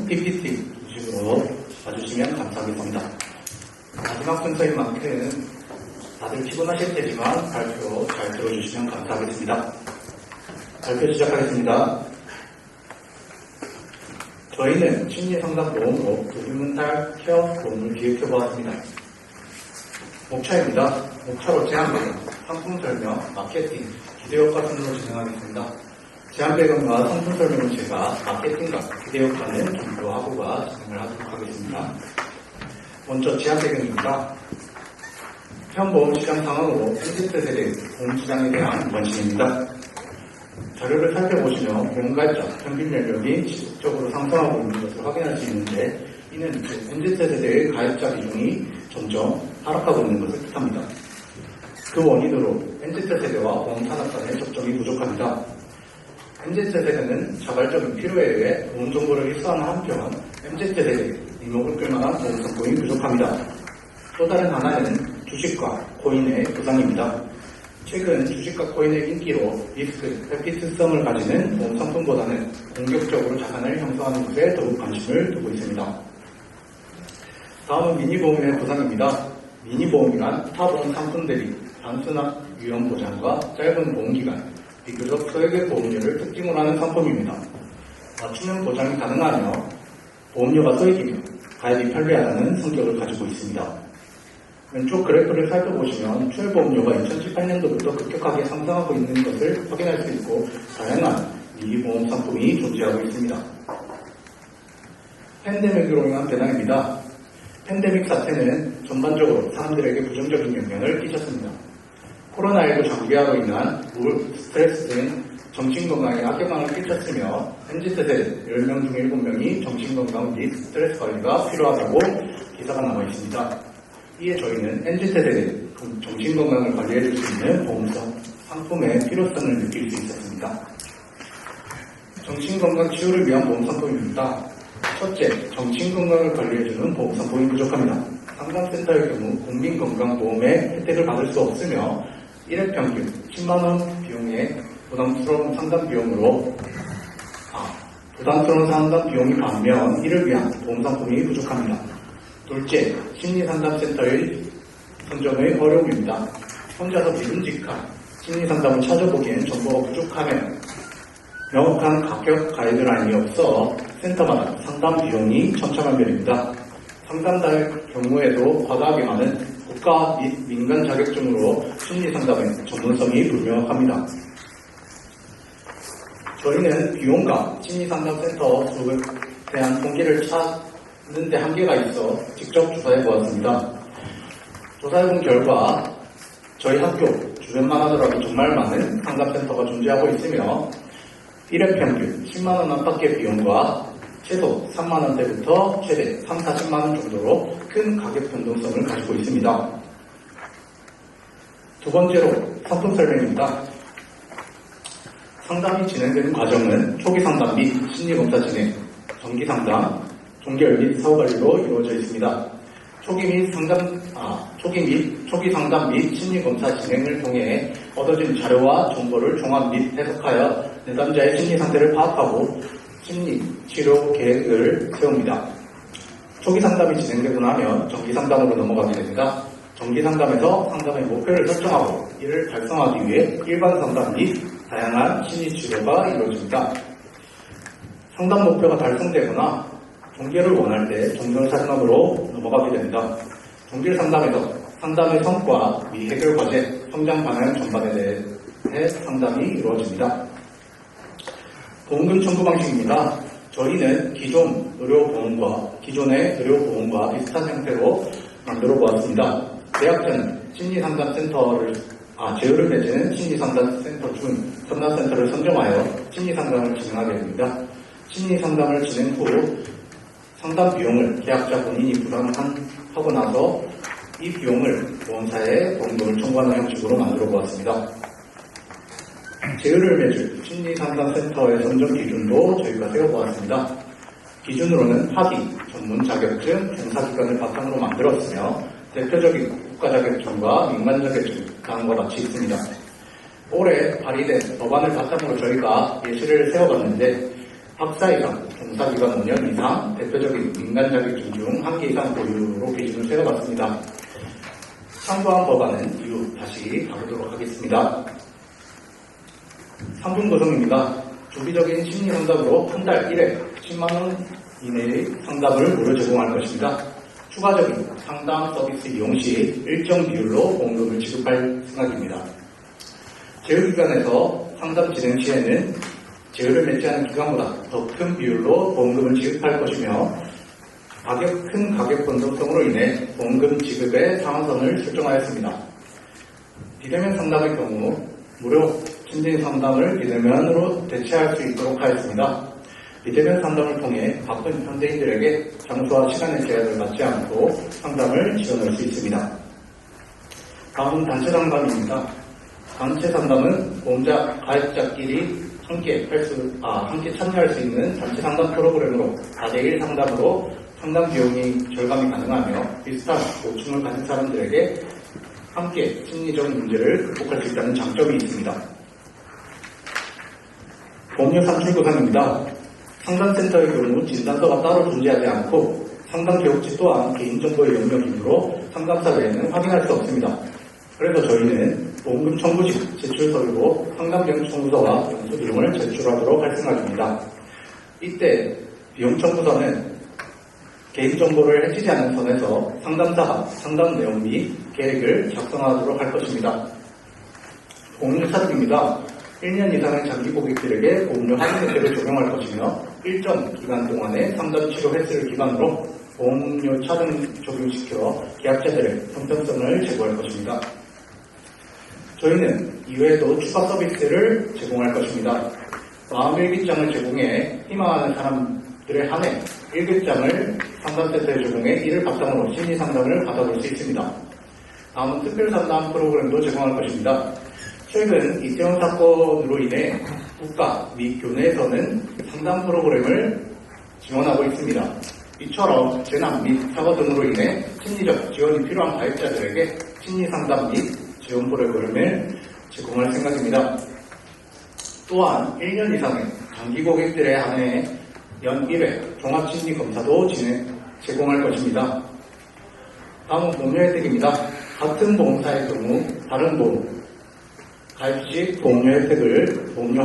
PPT 식으로 봐주시면 감사하겠습니다. 마지막 순서인 만큼 다들 피곤하실 테지만 발표 잘 들어주시면 감사하겠습니다. 발표 시작하겠습니다. 저희는 심리상담보험으로 구비문탈 케어 보험을 기획해보았습니다. 목차입니다. 목차로 제한배경, 상품 설명, 마케팅, 기대효과 순으로 진행하겠습니다. 제한배경과 상품 설명은 제가 마케팅과 기대효과는 김도하고가 진행을 하도록 하겠습니다. 먼저 제한배경입니다. 현 보험시장 상황으로 MZ세대 보험시장에 대한 관심입니다. 자료를 살펴보시면 보험가입자 평균 연령이 지속적으로 상승하고 있는 것을 확인할 수 있는데, 이는 MZ세대의 가입자 비중이 점점 하락하고 있는 것을 뜻합니다. 그 원인으로 MZ세대와 보험산업 간의 접점이 부족합니다. MZ세대는 자발적인 필요에 의해 보험 정보를 입수하는 한편, MZ세대 이목을 끌만한 보험 상품이 부족합니다. 또 다른 하나는 주식과 코인의 부상입니다. 최근 주식과 코인의 인기로 리스크, 회피성을 가지는 보험 상품보다는 공격적으로 자산을 형성하는 것에 더욱 관심을 두고 있습니다. 다음은 미니보험의 부상입니다. 미니보험이란 타보험 상품 대비 단순한 위험 보장과 짧은 보험기간, 비교적 소액의 보험료를 특징으로 하는 상품입니다. 맞춤형 보장이 가능하며 보험료가 소액이며 가입이 편리하다는 성격을 가지고 있습니다. 왼쪽 그래프를 살펴보시면 추월보험료가 2018년도부터 급격하게 상승하고 있는 것을 확인할 수 있고, 다양한 미니보험 상품이 존재하고 있습니다. 팬데믹으로 인한 변화입니다. 팬데믹 사태는 전반적으로 사람들에게 부정적인 영향을 끼쳤습니다. 코로나19 장기화로 인한 우울, 스트레스 등 정신건강에 악영향을 끼쳤으며, MZ세대 10명 중 7명이 정신건강 및 스트레스 관리가 필요하다고 기사가 남아 있습니다. 이에 저희는 MZ세대의 정신건강을 관리해줄 수 있는 보험성 상품의 필요성을 느낄 수 있었습니다. 정신건강 치유를 위한 보험 상품입니다. 첫째, 정신건강을 관리해주는 보험 상품이 부족합니다. 상담센터의 경우 국민건강보험의 혜택을 받을 수 없으며 1회 평균 10만원 비용의 부담스러운 상담 비용이 반면 이를 위한 보험 상품이 부족합니다. 둘째, 심리상담센터의 선정의 어려움입니다. 혼자서 믿음직한 심리상담을 찾아보기엔 정보가 부족하며 명확한 가격 가이드라인이 없어 센터마다 상담 비용이 천차만별입니다. 상담자의 경우에도 과다하게 많은 국가 및 민간 자격증으로 심리상담의 전문성이 불명확합니다. 저희는 비용과 심리상담센터 수에 대한 통계를 찾는데 한계가 있어 직접 조사해 보았습니다. 조사해 본 결과 저희 학교 주변만 하더라도 정말 많은 상담센터가 존재하고 있으며 1회 평균 10만원 안팎의 비용과 최소 3만원대부터 최대 3, 40만원 정도로 큰 가격 변동성을 가지고 있습니다. 두 번째로 상품 설명입니다. 상담이 진행되는 과정은 초기 상담 및 심리검사 진행, 정기 상담, 종결 및 사후관리로 이루어져 있습니다. 초기 상담 및 심리검사 진행을 통해 얻어진 자료와 정보를 종합 및 해석하여 내담자의 심리 상태를 파악하고 심리 치료 계획을 세웁니다. 초기 상담이 진행되고 나면 정기 상담으로 넘어가게 됩니다. 정기 상담에서 상담의 목표를 설정하고 이를 달성하기 위해 일반 상담 및 다양한 심리 치료가 이루어집니다. 상담 목표가 달성되거나 종결을 원할 때 종결 상담으로 넘어가게 됩니다. 종결 상담에서 상담의 성과 및 해결 과제, 성장 방향 전반에 대해 상담이 이루어집니다. 보험금 청구 방식입니다. 저희는 기존의 의료보험과 비슷한 형태로 만들어 보았습니다. 계약자는 제휴를 맺은 심리상담센터 중 전담센터를 선정하여 심리상담을 진행하게 됩니다. 심리상담을 진행 후 상담 비용을 계약자 본인이 부담하고 나서 이 비용을 보험사에 보험금을 청구하는 형식으로 만들어 보았습니다. 제휴를 맺을 심리상담센터의 선정 기준도 저희가 세워보았습니다. 기준으로는 학위, 전문 자격증, 종사기관을 바탕으로 만들었으며 대표적인 국가 자격증과 민간 자격증 다음과 같이 있습니다. 올해 발의된 법안을 바탕으로 저희가 예시를 세워봤는데 학사 이상, 종사기간 5년 이상, 대표적인 민간 자격증 중 1개 이상 보유로 기준을 세워봤습니다. 참고한 법안은 이후 다시 다루도록 하겠습니다. 상품 구성입니다. 주기적인 심리 상담으로 한 달 1회 10만원 이내의 상담을 무료 제공할 것입니다. 추가적인 상담 서비스 이용 시 일정 비율로 보험금을 지급할 생각입니다. 제휴기간에서 상담 진행 시에는 제휴를 맺지 않은 기간보다 더 큰 비율로 보험금을 지급할 것이며 큰 가격 변동성으로 인해 보험금 지급의 상한선을 설정하였습니다. 비대면 상담의 경우 무료 심리 상담을 비대면으로 대체할 수 있도록 하였습니다. 비대면 상담을 통해 바쁜 현대인들에게 장소와 시간의 제약을 받지 않고 상담을 지원할 수 있습니다. 다음은 단체 상담입니다. 단체 상담은 보험자, 가입자끼리 함께 참여할 수 있는 단체 상담 프로그램으로 4대1 상담으로 상담 비용이 절감이 가능하며 비슷한 고충을 가진 사람들에게 함께 심리적 문제를 극복할 수 있다는 장점이 있습니다. 보험료 산출 구상입니다. 상담센터의 경우 진단서가 따로 존재하지 않고 상담 개업지 또한 개인정보의 영역이므로 상담사 외에는 확인할 수 없습니다. 그래서 저희는 보험금 청구 시 제출 서류로 상담 비용 청구서와 영수 비용을 제출하도록 할 생각입니다. 이때 비용 청구서는 개인정보를 해치지 않는 선에서 상담사가 상담 내용 및 계획을 작성하도록 할 것입니다. 보험료 차등입니다. 1년 이상의 장기 고객들에게 보험료 할인 혜택을 적용할 것이며 일정 기간 동안의 상담 치료 횟수를 기반으로 보험료 차등 적용시켜 계약자들의 형평성을 제고할 것입니다. 저희는 이외에도 추가 서비스를 제공할 것입니다. 마음일기장을 제공해 희망하는 사람들에 한해 일기장을 상담센터에 제공해 이를 바탕으로 심리상담을 받아볼 수 있습니다. 다음은 특별상담 프로그램도 제공할 것입니다. 최근 이태원 사건으로 인해 국가 및 교내에서는 상담 프로그램을 지원하고 있습니다. 이처럼 재난 및 사고 등으로 인해 심리적 지원이 필요한 가입자들에게 심리상담 및 지원 프로그램을 제공할 생각입니다. 또한 1년 이상의 장기 고객들에 한해 연 1회 종합심리검사도 제공할 것입니다. 다음은 보험료 혜택입니다. 같은 보험사의 경우 다른 보험 가입 시 보험료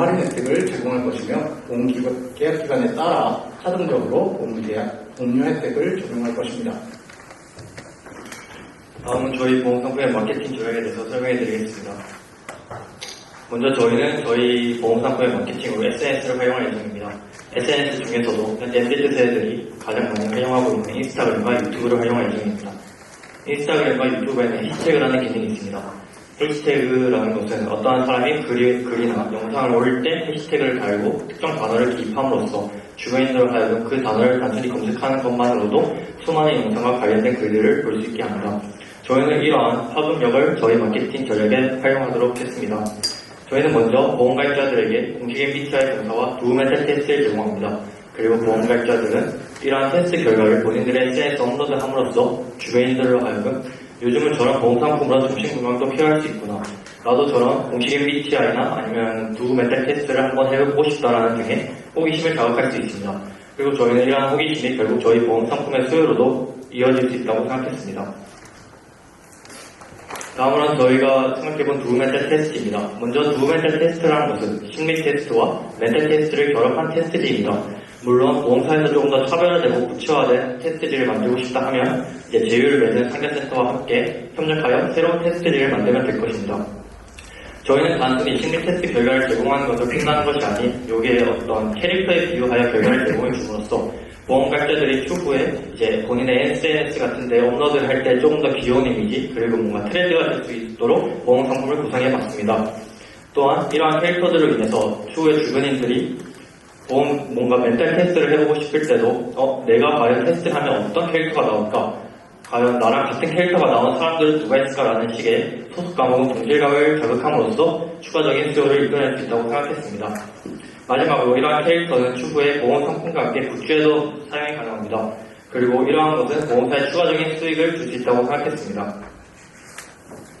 할인 혜택을 제공할 것이며 보험 계약 기간에 따라 차등적으로 보험료 혜택을 적용할 것입니다. 다음은 저희 보험 상품의 마케팅 전략에 대해서 설명해 드리겠습니다. 먼저 저희는 저희 보험 상품의 마케팅으로 SNS를 활용할 예정입니다. SNS 중에서도 현재 MZ 세대들이 가장 많이 활용하고 있는 인스타그램과 유튜브를 활용할 예정입니다. 인스타그램과 유튜브에는 해시태그라는 기능이 있습니다. 해시태그라는 것은 어떠한 사람이 글이나 영상을 올릴 때 해시태그를 달고 특정 단어를 기입함으로써 주변인들 하여금 그 단어를 단순히 검색하는 것만으로도 수많은 영상과 관련된 글들을 볼 수 있게 합니다. 저희는 이러한 파급력을 저희 마케팅 전략에 활용하도록 했습니다. 저희는 먼저 보험가입자들에게 공식 MBTI 검사와 두메탈 테스트를 제공합니다. 그리고 보험가입자들은 이러한 테스트 결과를 본인들의 SNS 업로드함으로써 주변인들로 하여금 요즘은 저런 보험 상품으로 정신건강도 필요할 수 있구나. 나도 저런 공식 MBTI나 아니면 두메탈 테스트를 한번 해보고 싶다라는 등의 호기심을 자극할 수 있습니다. 그리고 저희는 이러한 호기심이 결국 저희 보험 상품의 수요로도 이어질 수 있다고 생각했습니다. 다음으로는 저희가 생각해본 두메탈 테스트입니다. 먼저 두메탈 테스트라는 것은 심리 테스트와 멘탈 테스트를 결합한 테스트지입니다. 물론 보험사에서 조금 더 차별화되고 구체화된 테스트지를 만들고 싶다 하면 제휴를 맺은 상담센터와 함께 협력하여 새로운 테스트지를 만들면 될 것입니다. 저희는 단순히 심리 테스트 결과를 제공하는 것을 끝나는 것이 아닌 여기에 어떤 캐릭터에 비유하여 결과를 제공해 줌으로써 보험가입자들이 추후에 본인의 SNS 같은 데 업로드를 할 때 조금 더 귀여운 이미지 그리고 뭔가 트렌드가 될 수 있도록 보험 상품을 구성해봤습니다. 또한 이러한 캐릭터들로 인해서 추후에 주변인들이 뭔가 멘탈 테스트를 해보고 싶을 때도 내가 과연 테스트를 하면 어떤 캐릭터가 나올까? 과연 나랑 같은 캐릭터가 나온 사람들은 누가 있을까라는 식의 소속감하고 동질감을 자극함으로써 추가적인 수요를 이끌어낼 수 있다고 생각했습니다. 마지막으로 이러한 캐릭터는 추후에 보험 상품과 함께 굿즈에도 사용이 가능합니다. 그리고 이러한 것은 보험사에 추가적인 수익을 줄 수 있다고 생각했습니다.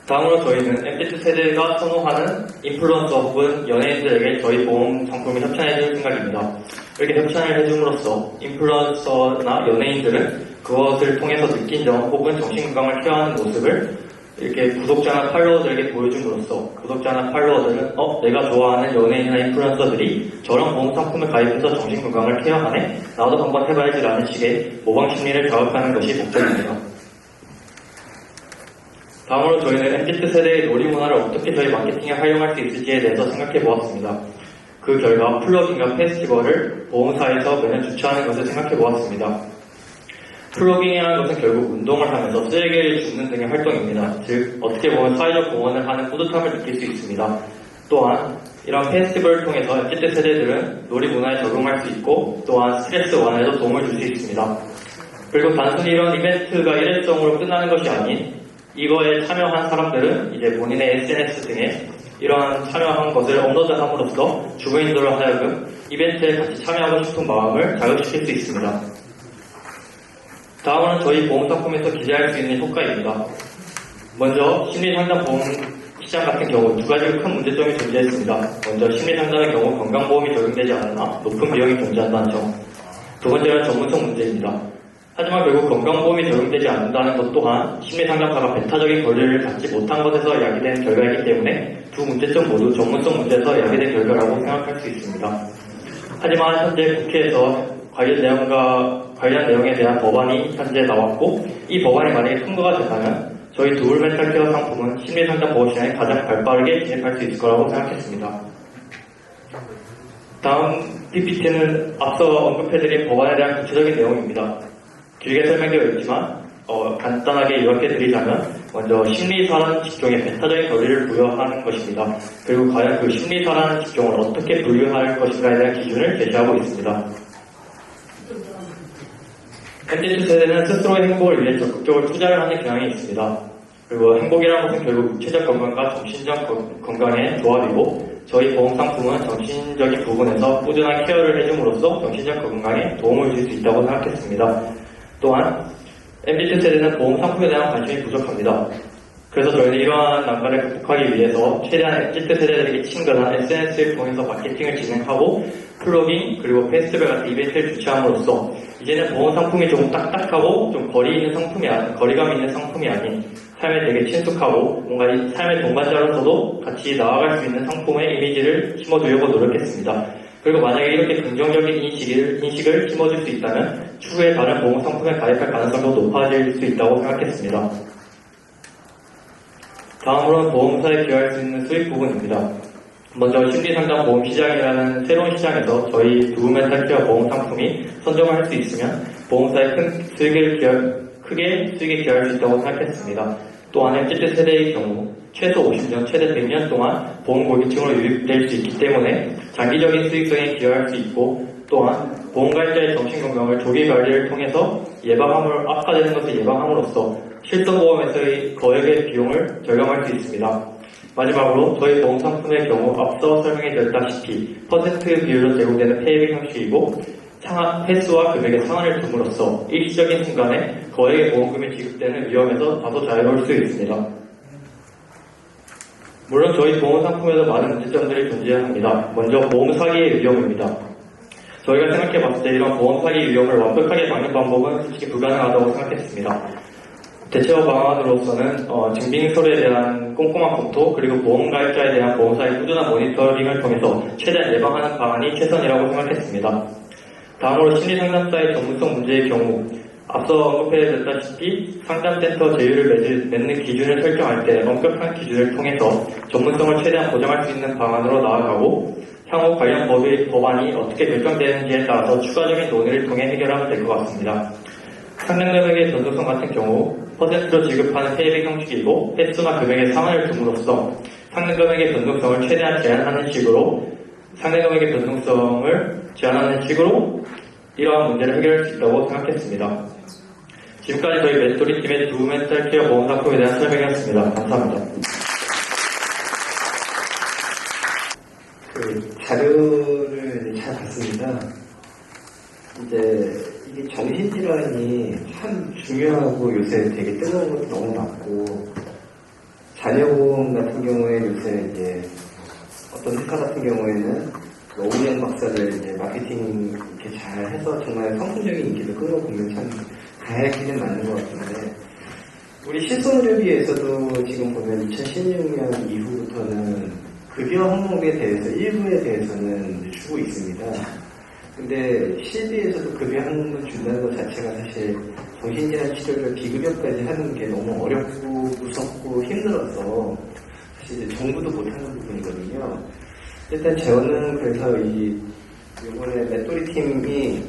다음으로 저희는 MZ 세대가 선호하는 인플루언서 혹은 연예인들에게 저희 보험 상품을 협찬해줄 생각입니다. 이렇게 협찬을 해줌으로써 인플루언서나 연예인들은 그것을 통해서 느낀 점 혹은 정신건강을 케어하는 모습을 이렇게 구독자나 팔로워들에게 보여줌으로써 구독자나 팔로워들은 내가 좋아하는 연예인이나 인플루언서들이 저런 보험 상품을 가입해서 정신건강을 케어하네? 나도 한번 해봐야지라는 식의 모방 심리를 자극하는 것이 목적입니다. 다음으로 저희는 MZ 세대의 놀이문화를 어떻게 저희 마케팅에 활용할 수 있을지에 대해서 생각해 보았습니다. 그 결과 플러깅과 페스티벌을 보험사에서 매년 주최하는 것을 생각해 보았습니다. 플러깅이라는 것은 결국 운동을 하면서 쓰레기를 줍는 등의 활동입니다. 즉 어떻게 보면 사회적 공헌을 하는 뿌듯함을 느낄 수 있습니다. 또한 이런 페스티벌을 통해서 MZ 세대들은 놀이문화에 적응할 수 있고 또한 스트레스 완화에도 도움을 줄 수 있습니다. 그리고 단순히 이런 이벤트가 일회성으로 끝나는 것이 아닌 이거에 참여한 사람들은 이제 본인의 SNS 등에 이러한 참여한 것을 업로드함으로써 주부인들로 하여금 이벤트에 같이 참여하고 싶은 마음을 자극시킬 수 있습니다. 다음은 저희 보험 상품에서 기대할 수 있는 효과입니다. 먼저 심리상담 보험 시장 같은 경우 두 가지 큰 문제점이 존재했습니다. 먼저 심리상담의 경우 건강보험이 적용되지 않으나 높은 비용이 존재한다는 점. 두 번째는 전문성 문제입니다. 하지만 결국 건강보험이 적용되지 않는다는 것 또한 심리상담사가 배타적인 권리를 갖지 못한 것에서 야기된 결과이기 때문에 두 문제점 모두 전문성 문제에서 야기된 결과라고 생각할 수 있습니다. 하지만 현재 국회에서 관련 내용에 대한 법안이 현재 나왔고 이 법안이 만약에 통과가 된다면 저희 두울 멘탈 케어 상품은 심리상담 보험 시장에 가장 발빠르게 진입할 수 있을 거라고 생각했습니다. 다음 PPT는 앞서 언급해드린 법안에 대한 구체적인 내용입니다. 길게 설명되어 있지만 간단하게 요약해 드리자면 먼저 심리사라는 직종에 배타적인 권리를 부여하는 것입니다. 그리고 과연 그 심리사라는 직종을 어떻게 분류할 것인가에 대한 기준을 제시하고 있습니다. MZ 세대는 스스로의 행복을 위해 적극적으로 투자를 하는 경향이 있습니다. 그리고 행복이라는 것은 결국 육체적 건강과 정신적 건강의 조합이고 저희 보험 상품은 정신적인 부분에서 꾸준한 케어를 해줌으로써 정신적 건강에 도움을 줄 수 있다고 생각했습니다. 또한 MZ 세대는 보험 상품에 대한 관심이 부족합니다. 그래서 저희는 이러한 난관을 극복하기 위해서 최대한 MZ 세대들에게 친근한 SNS를 통해서 마케팅을 진행하고 플러깅 그리고 페스티벌 같은 이벤트를 주최함으로써 이제는 보험 상품이 조금 딱딱하고 좀 거리감 있는 상품이 아닌 삶에 되게 친숙하고 뭔가 이 삶의 동반자로서도 같이 나아갈 수 있는 상품의 이미지를 심어주려고 노력했습니다. 그리고 만약에 이렇게 긍정적인 인식을 심어줄 수 있다면 추후에 다른 보험 상품에 가입할 가능성도 높아질 수 있다고 생각했습니다. 다음으로는 보험사에 기여할 수 있는 수익 부분입니다. 먼저 심리상담 보험 시장이라는 새로운 시장에서 저희 두루멘탈 케어 보험 상품이 선정을 할 수 있으면 보험사에 크게 수익에 기여할 수 있다고 생각했습니다. 또한 MZ 세대의 경우 최소 50년, 최대 100년 동안 보험 고객층으로 유입될 수 있기 때문에 장기적인 수익성에 기여할 수 있고 또한 보험가입자의 정신건강을 조기 관리를 통해서 악화되는 것을 예방함으로써 실손보험에서의 거액의 비용을 절감할 수 있습니다. 마지막으로 저희 보험 상품의 경우 앞서 설명해드렸다시피 퍼센트 비율로 제공되는 페이백 형식이고 횟수와 금액의 상한을 둠으로써 일시적인 순간에 거액의 보험금이 지급되는 위험에서 다소 자유로울 수 있습니다. 물론 저희 보험 상품에도 많은 문제점들이 존재합니다. 먼저 보험 사기의 위험입니다. 저희가 생각해봤을 때 이런 보험 사기 위험을 완벽하게 막는 방법은 솔직히 불가능하다고 생각했습니다. 대처 방안으로서는 증빙 서류에 대한 꼼꼼한 검토 그리고 보험 가입자에 대한 보험사의 꾸준한 모니터링을 통해서 최대한 예방하는 방안이 최선이라고 생각했습니다. 다음으로 심리상담사의 전문성 문제의 경우 앞서 언급해드렸다시피 상담센터 제휴를 맺는 기준을 설정할 때 엄격한 기준을 통해서 전문성을 최대한 보장할 수 있는 방안으로 나아가고 향후 관련 법안이 어떻게 결정되는지에 따라서 추가적인 논의를 통해 해결하면 될 것 같습니다. 상담금액의 변동성 같은 경우 퍼센트로 지급하는 페이백 형식이고 횟수나 금액의 상한을 둠으로써 상담금액의 변동성을 최대한 제한하는 식으로 이러한 문제를 해결할 수 있다고 생각했습니다. 지금까지 저희 멘토링팀의 두멘탈 케어 보험 상품에 대한 설명이었습니다. 감사합니다. 자료를 잘 봤습니다. 이제 이게 정신질환이 참 중요하고 요새 되게 뜨거운 것도 너무 많고 자녀보험 같은 경우에 요새 이제 어떤 회사 같은 경우에는 오은영 박사를 이제 마케팅 이렇게 잘 해서 정말 성공적인 인기를 끌어보면 참 가야기는 맞는 것 같은데, 우리 실손의료비에서도 지금 보면 2016년 이후부터는 급여 항목에 대해서 일부에 대해서는 주고 있습니다. 근데 실비에서도 급여 항목을 준다는 것 자체가 사실 정신질환 치료를 비급여까지 하는 게 너무 어렵고 무섭고 힘들어서 사실 이제 정부도 못하는 부분이거든요. 일단 저는 그래서 이번에 맷돌이 팀이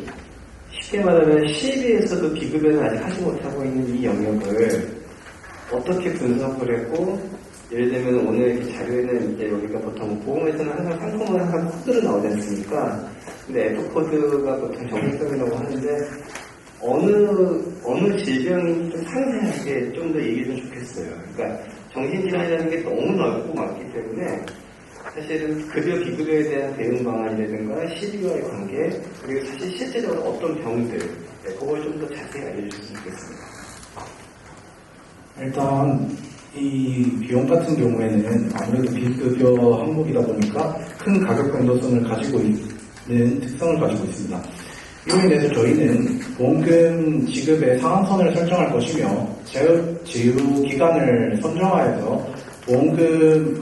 쉽게 말하면 실비에서도 비급여는 아직 하지 못하고 있는 이 영역을 어떻게 분석을 했고, 예를 들면 오늘 이렇게 자료에는 이제 여기가 보통 보험에서는 항상 상품은 항상 코드로 나오지 않습니까? 근데 F코드가 보통 정신성이라고 하는데 어느 질병인지 좀 상세하게 좀 더 얘기해주면 좋겠어요. 그러니까 정신질환이라는 게 너무 넓고 많기 때문에 사실은 급여 비급여에 대한 대응 방안이라든가 실비와의 관계, 그리고 사실 실제적으로 어떤 병들, 그걸 좀 더 자세히 알려주셨으면 좋겠습니다. 일단 이 비용 같은 경우에는 아무래도 비급여 항목이다 보니까 큰 가격 변동성을 가지고 있는 특성을 가지고 있습니다. 이로 인해서 저희는 보험금 지급의 상한선을 설정할 것이며 제휴 기간을 선정하여서 보험금이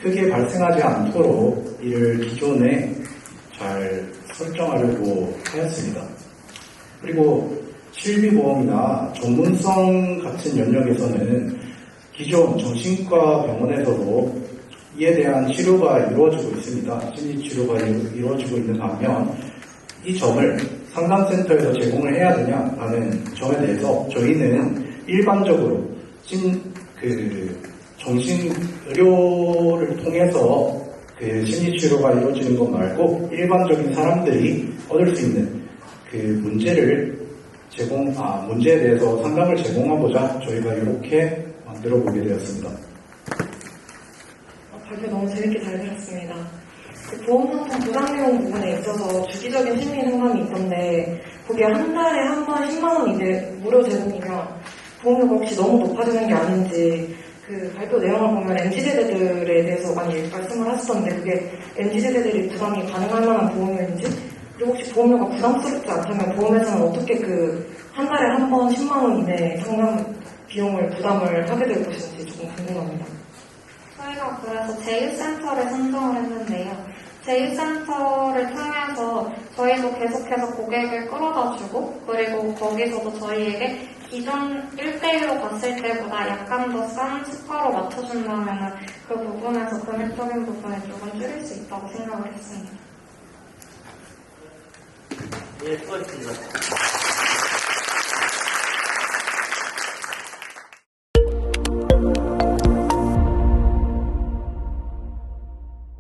크게 발생하지 않도록 이를 기존에 잘 설정하려고 하였습니다. 그리고 실비보험이나 전문성 같은 영역에서는 기존 정신과 병원에서도 이에 대한 치료가 이루어지고 있습니다. 심리치료가 이루어지고 있는 반면 이 점을 상담센터에서 제공을 해야 되냐라는 점에 대해서 저희는 일반적으로 정신의료를 통해서 심리치료가 이루어지는 것 말고 일반적인 사람들이 얻을 수 있는 문제에 대해서 상담을 제공하고자 저희가 이렇게 만들어 보게 되었습니다. 발표 너무 재밌게 잘 들었습니다. 보험상품 보상 내용 부분에 있어서 주기적인 심리 상담이 있던데, 그게 한 달에 한 번 10만 원 이제 무료 제공이면 보험료가 혹시 너무 높아지는 게 아닌지, 발표 내용을 보면 MZ세대들에 대해서 많이 말씀을 하시던데, 그게 MZ세대들이 부담이 가능할 만한 보험료인지, 그리고 혹시 보험료가 부담스럽지 않다면 보험회사는 어떻게 한 달에 한 번 10만 원 이내 상담 비용을 부담을 하게 될 것인지 조금 궁금합니다. 저희가 그래서 제휴센터를 선정을 했는데요. 제휴센터를 통해서 저희도 계속해서 고객을 끌어다주고, 그리고 거기서도 저희에게 기존 1대1로 갔을 때보다 약간 더 싼 수가로 맞춰준다면 그 부분에서 금액적인 부분을 조금 줄일 수 있다고 생각을 했습니다. 예, 수고하셨습니다.